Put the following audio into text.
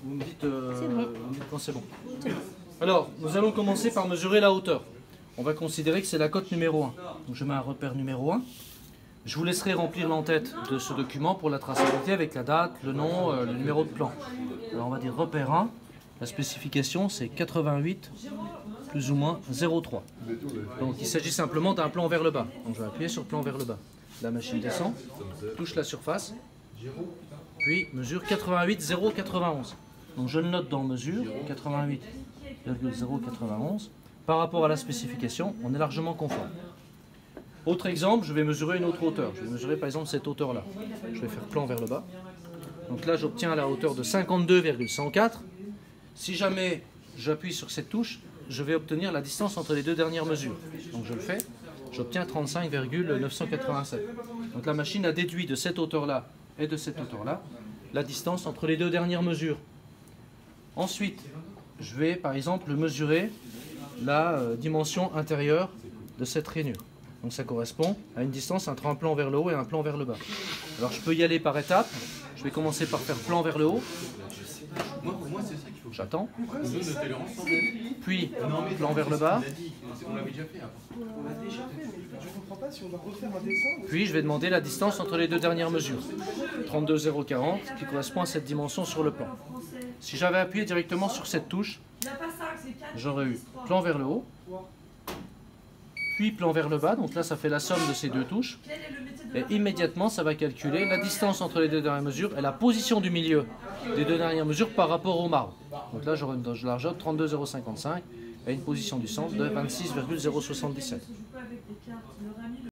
Vous me dites, C'est bon. vous me dites quand c'est bon. Alors, nous allons commencer par mesurer la hauteur. On va considérer que c'est la cote numéro 1. Donc je mets un repère numéro 1. Je vous laisserai remplir l'entête de ce document pour la traçabilité avec la date, le nom, le numéro de plan. Alors on va dire repère 1. La spécification c'est 88 plus ou moins 0,3. Donc il s'agit simplement d'un plan vers le bas. Donc je vais appuyer sur plan vers le bas. La machine descend, touche la surface, puis mesure 88,091. Donc je le note dans mesure 88,091. Par rapport à la spécification, on est largement conforme. Autre exemple, je vais mesurer une autre hauteur. Je vais mesurer par exemple cette hauteur-là. Je vais faire plan vers le bas. Donc là, j'obtiens la hauteur de 52,104. Si jamais j'appuie sur cette touche, je vais obtenir la distance entre les deux dernières mesures. Donc je le fais, j'obtiens 35,987. Donc la machine a déduit de cette hauteur-là et de cette hauteur-là la distance entre les deux dernières mesures. Ensuite, je vais par exemple mesurer la dimension intérieure de cette rainure. Donc ça correspond à une distance entre un plan vers le haut et un plan vers le bas. Alors je peux y aller par étapes. Je vais commencer par faire plan vers le haut. Pour moi, c'est ça qu'il faut. J'attends. On veut noter ensemble. Puis plan vers le bas. On l'avait déjà fait. On l'a déjà fait, mais je comprends pas si on doit refaire un dessin. Puis je vais demander la distance entre les deux dernières mesures. 32,040 qui correspond à cette dimension sur le plan. Si j'avais appuyé directement sur cette touche, j'aurais eu plan vers le haut, puis plan vers le bas. Donc là, ça fait la somme de ces deux touches. Et immédiatement, ça va calculer la distance entre les deux dernières mesures et la position du milieu des deux dernières mesures par rapport au marbre. Donc là, je la rajoute 32,055 et une position du centre de 26,077.